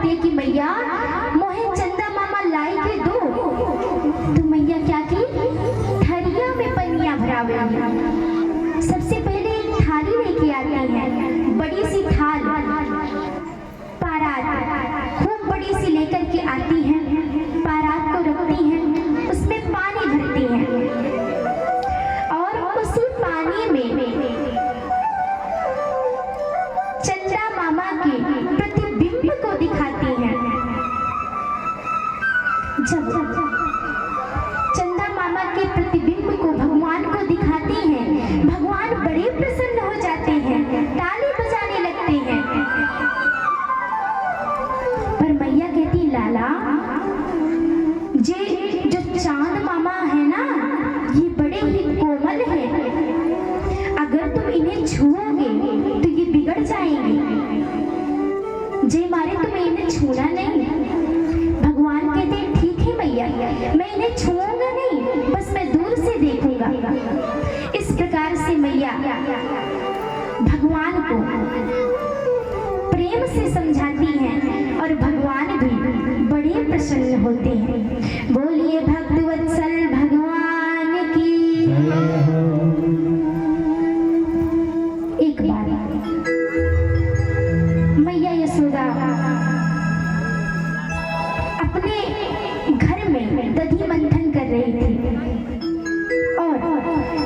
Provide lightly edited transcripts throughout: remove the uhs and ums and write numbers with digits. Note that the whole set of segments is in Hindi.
कहती कि मैया मोहे चंदा मामा लाई के दो। तो मैया क्या की, थरिया में पनिया भरावे। सबसे पहले एक थाली लेके आती है, बड़ी सी थाल, पारात खूब बड़ी सी लेकर के आती है। पारात को रखती है, उसमें पानी भरती है और उसी पानी में चंदा मामा के प्रतिबिंब को दिखाती है। जब चंदा मामा के प्रतिबिंब को भगवान को दिखाती हैं, भगवान बड़े प्रसन्न हो जाते हैं, ताली बजाने लगते हैं। पर मैया कहती, लाला ये जो चांद मामा है ना, ये बड़े ही कोमल हैं, अगर तुम इन्हें छुओगे तो ये बिगड़ जाएंगे। जे मारे तुम्हें इन्हें छूना नहीं। भगवान कहते हैं, ठीक है मैया, मैं इन्हें छूऊंगा नहीं, बस मैं दूर से देखूंगा। इस प्रकार से मैया भगवान को प्रेम से समझाती हैं और भगवान भी बड़े प्रसन्न होते हैं। बोलिए भक्तवत्सल भगवान की। एक बार मैया यशोदा अपने घर में दधी मंथन कर रही थी और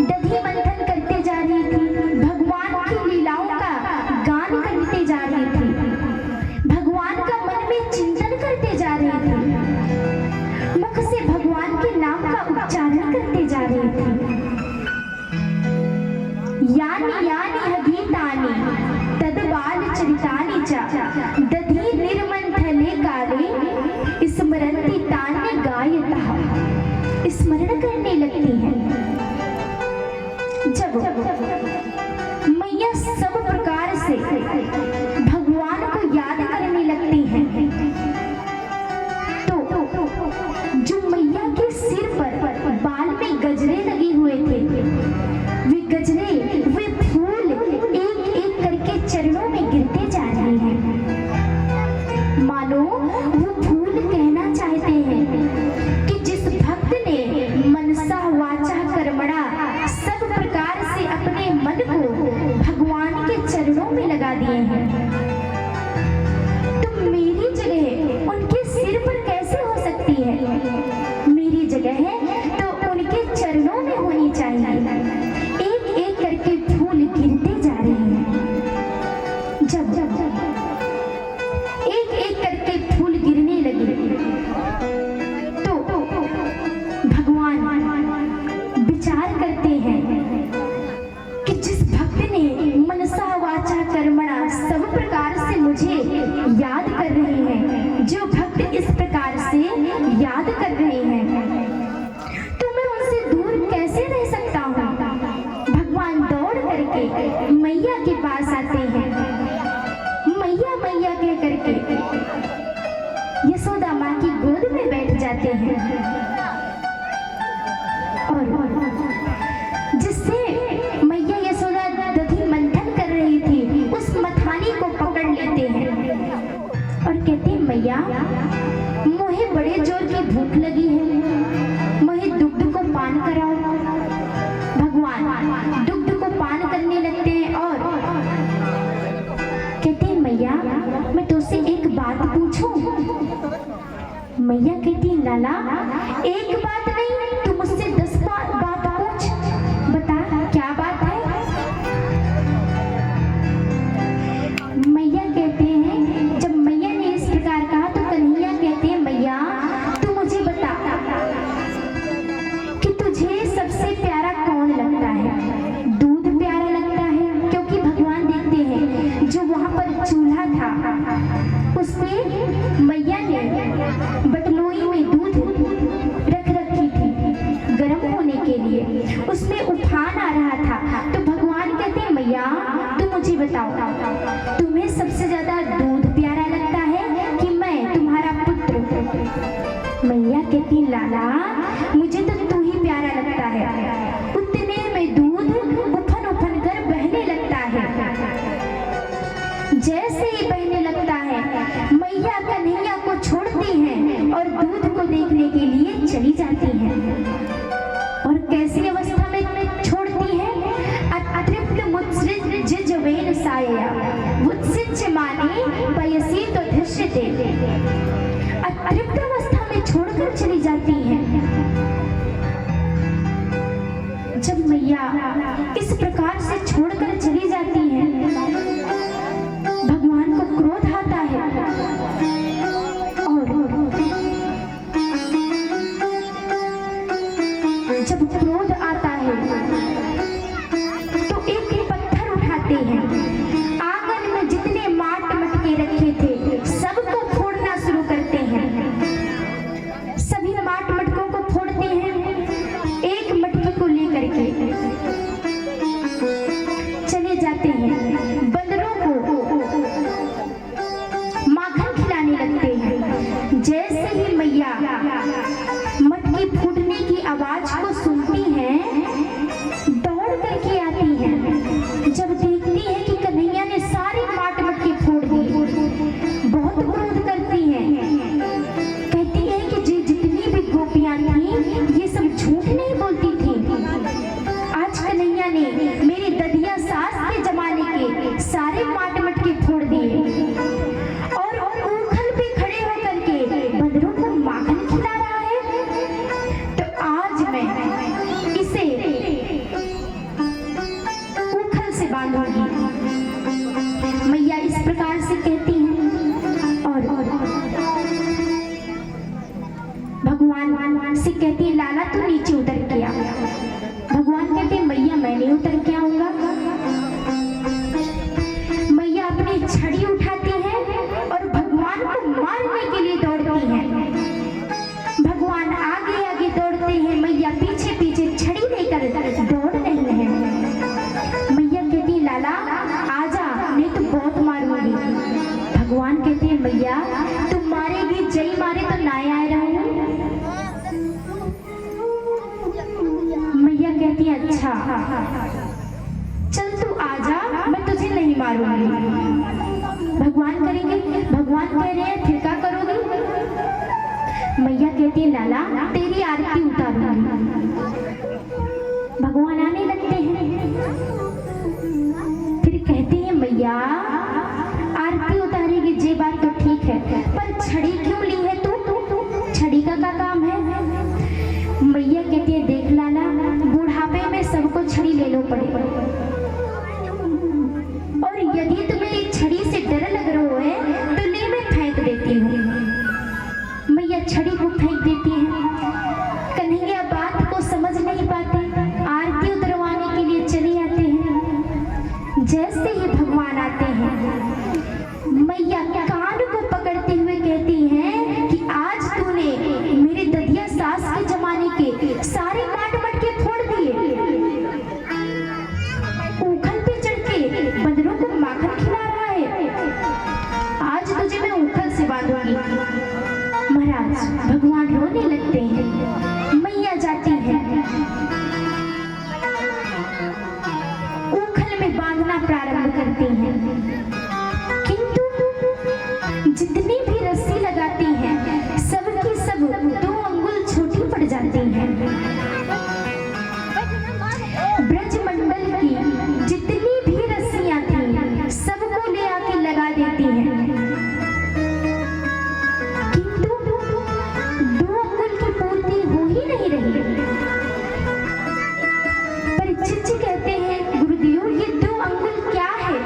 दधी मंथन करते जा रही थी, भगवान की लीलाओं का गान करते जा रही थी, भगवान का मन में चिंतन करते जा रही थी, मुख से भगवान के नाम का उच्चारण करते जा रही थी। यानि यानि हगीतानि तद्बाल चरितानि च दधी निर्मंथने काले स्मरन्ति तान्य गायतः। स्मरण करने लगती हैं। जब मैया सब प्रकार से भगवान को याद करने लगती हैं, तो जो मैया के सिर पर बाल में गजरे लगे हुए थे, वे गजरे, वे फूल एक एक करके चरणों में गिरते जा रहे हैं। मानो वो फूल कहना चाहते हैं कि जिस भक्त ने मनसा वाचा कर्मणा सब प्रकार से अपने मन को भगवान के चरणों में लगा दिए हैं, तो मेरी जगह उनके सिर पर कैसे हो सकती है? मेरी जगह है तो उनके चरणों में होनी चाहिए। एक एक करके फूल गिरते जा रहे हैं। जब एक एक करके फूल गिरने लगे तो भगवान विचार करते हैं कि जिस भक्त ने मनसा वाचा कर्मणा सब प्रकार से मुझे याद कर रहे हैं, जो भक्त इस प्रकार से याद कर रहे हैं, तो मैं उनसे दूर कैसे रह सकता हूँ? भगवान दौड़ करके मैया के पास आते हैं, मैया मैया कह करके यशोदा माँ की गोद में बैठ जाते हैं और जिससे मैया यशोदा दधी मंथन कर रही थी, उस मथानी को पकड़ लेते हैं और कहते हैं, मैया मुझे बड़े जोर की भूख लगी है, मुझे दुग्ध को पान कराओ। भगवान दुग्ध को पान करने लगते हैं और कहते हैं, मैया मैं तुझसे एक बात पूछूं? मैया कहती, लाला एक बात नहीं, तू मुझसे 10 बात पूछ, बता क्या बात है? मैया कहते हैं, जब मैया ने इस प्रकार कहा तो कन्हैया कहते हैं, मैया तू मुझे बता कि तुझे सबसे प्यारा कौन लगता है? दूध प्यारा लगता है? क्योंकि भगवान देखते हैं जो वहां पर चूल्हा था, उस पे मैया ने बटलोई में दूध रख रखी थी गर्म होने के लिए, उसमें उफान आ रहा था। तो भगवान कहते हैं, मैया तुम मुझे बताओ, तुम्हें सबसे ज्यादा दूध प्यारा लगता है कि मैं तुम्हारा पुत्र? मैया कहती, लाला मुझे तो तू ही प्यारा लगता है। उतने में दूध उफन उफन कर बहने लगता है। जैसे ही बहने लगता है, मैया मैया कन्हैया को छोड़ती हैं और दूध को देखने के लिए चली जाती हैं। और कैसी अवस्था में छोड़ती हैं? अतृप्त मुत्सृज्यवेन सायया मुत्सृज्य माने पयसी तो धृष्यते। अतृप्त अवस्था में छोड़कर चली जाती हैं। जब मैया इस प्रकार से छोड़कर चली जाती हैं, भगवान को क्रोध आता है और जब क्रोध आता है तो एक पत्थर उठाते हैं, आंगन में जितने माट मटके रखे थे सबको फोड़ना शुरू करते हैं। सभी माट मटकों को फोड़ते हैं, एक मटके को लेकर के चले जाते हैं। बंदरों को माखन खिलाने लगते हैं। जैसे ही मैया मटकी फूटने की आवाज को सुनती हैं, दौड़ करके आती हैं। जब देखती है कि कन्हैया ने सारे माट मटके फोड़ दिए, बहुत क्रोध करती हैं। कहती है कि जितनी भी गोपियां थी ये सब झूठ नहीं बोलती थी। आज कन्हैया ने मेरी ददिया सास के जमाने के सारे माट मटके फोड़ दिए और उखल पे खड़े होकर के बंदरों को माखन खिला रहा है। तो आज मैं इसे उखल से बांधूंगी। मैया इस प्रकार से कहती हैं और भगवान से कहती है, लाला तू नीचे उतर के आ। भगवान कहते हैं, मैया मैं नहीं उतर के आऊंगा। मैया अपनी छड़ी उठाती है और भगवान को मारने के लिए दौड़ती हैं। भगवान आगे आगे दौड़ते हैं, मैया पीछे पीछे छड़ी लेकर दौड़ रही हैं। मैया कहती है, लाला आजा, नहीं तो बहुत मारूंगी। भगवान कहते हैं, मैया तुम मारेगी, जय मारे तो ना आए रहूं। मैया कहती है, अच्छा चल तू आजा, मैं तुझे नहीं मारूंगी। भगवान करेंगे, भगवान कह रहे हैं फिर क्या करोगी? मैया कहती है, लाला तेरी आरती उतारूंगी। भगवान आने लगते हैं, फिर कहती है, मैया आरती उतारेगी जे बात तो ठीक है, पर छड़ी क्यों ली है तू? छड़ी का क्या काम है? मैया कहती है, देख लाला बुढ़ापे में सबको छड़ी ले लो पड़े, और यदि तुम्हें छड़ी से डर लग रहा है तो ले मैं फेंक देती हूँ। मैया छड़ी को फेंक देती है। कन्हैया बात को समझ नहीं पाते, आरती उतरवाने के लिए चले आते हैं। जैसे ही भगवान आते हैं, मैया कान को पकड़ते हुए कहती हैं कि आज तूने मेरे ददिया सास के जमाने के सारे माट मटके फोड़ दिए, उखल पे चढ़ के बंदरों को माखन खिला रहा है। आज तुझे मैं उखल से बांधूंगी। महाराज भगवान रोने लगते हैं। मैया जाती है, उखल में बांधना प्रारंभ करती हैं, किंतु जितनी भी रस्सी लगाती हैं सबकी सब 2 अंगुल छोटी पड़ जाती हैं। ब्रजमंडल की जितनी भी रस्सियां थी सबको ले आके लगा देती हैं, किंतु 2 अंगुल की पूर्ति हो ही नहीं रही। परीक्षित जी कहते हैं, गुरुदेव ये 2 अंगुल क्या है?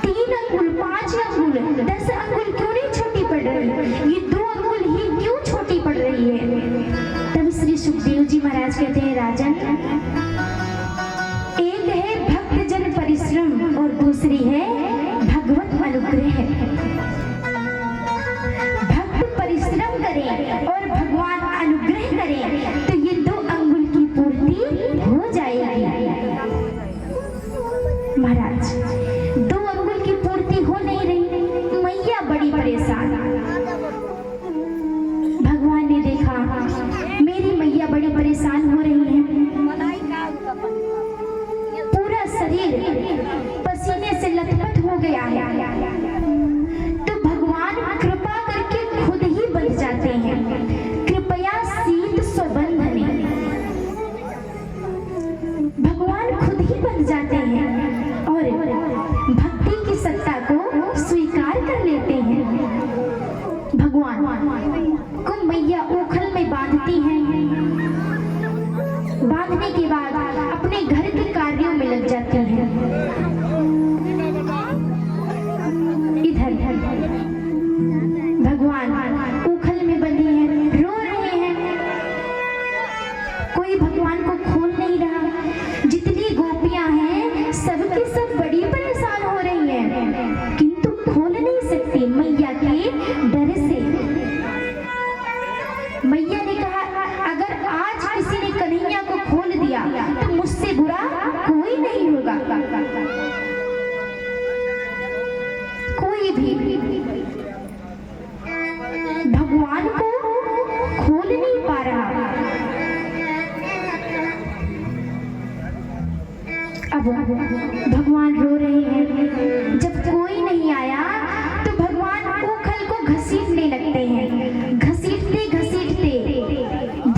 3 अंगुल, 5 अंगुल, 10 अंगुल क्यों नहीं छोटी पड़ रही? ये 2 अंगुल ही क्यों छोटी पड़ रही है? तब श्री सुखदेव जी महाराज कहते हैं, राजन एक है भक्त जन परिश्रम और दूसरी है भगवत अनुग्रह। भक्त परिश्रम करें और भगवान अनुग्रह करें तो ये 2 अंगुल की पूर्ति हो जाएगी। महाराज 2 अंगुल की पूर्ति हो नहीं रही। मैया बड़ी परेशान। भगवान ने देखा मेरी मैया बड़ी परेशान हो रही है, पूरा शरीर पसीने से लथपथ हो गया है। कोई भी भगवान को खोल नहीं पा रहा। अब भगवान रो रहे हैं। जब कोई नहीं आया तो भगवान उखल को घसीटने लगते हैं। घसीटते घसीटते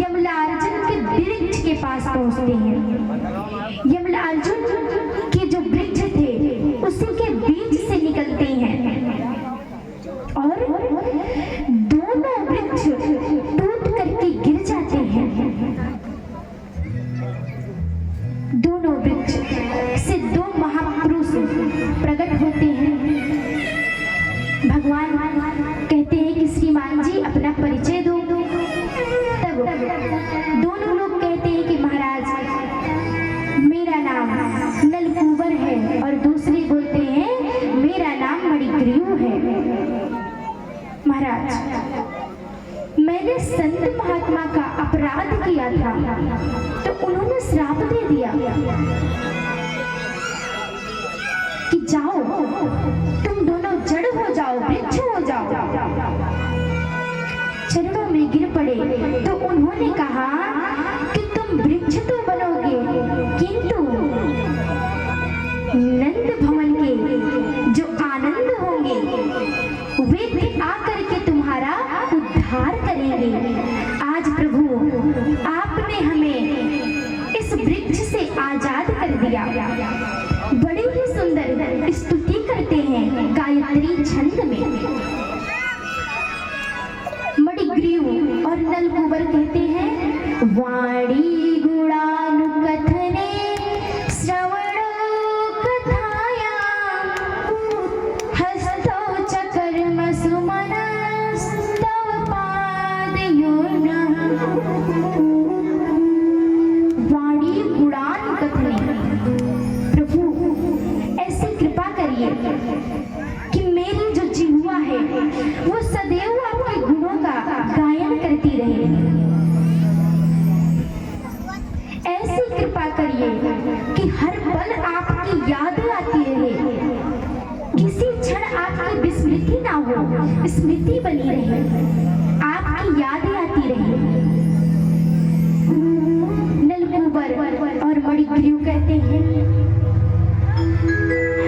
यमलार्जुन के वृक्ष के पास पहुंचते हैं। यमलार्जुन के जो वृक्ष थे उसी के बीच से निकलते हैं और दोनों वृक्ष टूट करके गिर जाते हैं। दोनों वृक्ष से दो महापुरुष प्रकट होते हैं। भगवान कहते हैं कि श्रीमान जी अपना परिचय दो। तब दोनों लोग कहते हैं कि महाराज मेरा नाम नलकूबर है, और दूसरे बोलते हैं मेरा नाम मणिग्रीव है। महाराज, मैंने संत महात्मा का अपराध किया था तो उन्होंने श्राप दे दिया कि जाओ तुम दोनों जड़ हो जाओ, वृक्ष हो जाओ। चरणों में गिर पड़े तो उन्होंने कहा कि तुम वृक्ष तो बनोगे किंतु नंद भवन के जो आनंद होंगे वे भी आकर के तुम्हारा उद्धार करेंगे। आज प्रभु आपने हमें इस वृक्ष से आजाद कर दिया। बड़ी ही सुंदर स्तुति करते हैं गायत्री छंद में। मणिग्रीव और नलकूबर कहते हैं वाणी गुणानुकथने श्रवणो कथाया हस्तौ च कर्म सुमनस्तव पादयोर्नः। वाणी गुणानुकथने, प्रभु ऐसी कृपा करिए कि मेरी जो जिह्वा है वो सदैव आपके गुणों का गायन करती रहे। ऐसी कृपा करिए कि हर पल आपकी याद आती रहे, किसी क्षण आपकी विस्मृति ना हो, स्मृति बनी रहे, आपकी यादें आती रहे। नलकूबर और मणिग्रीव कहते हैं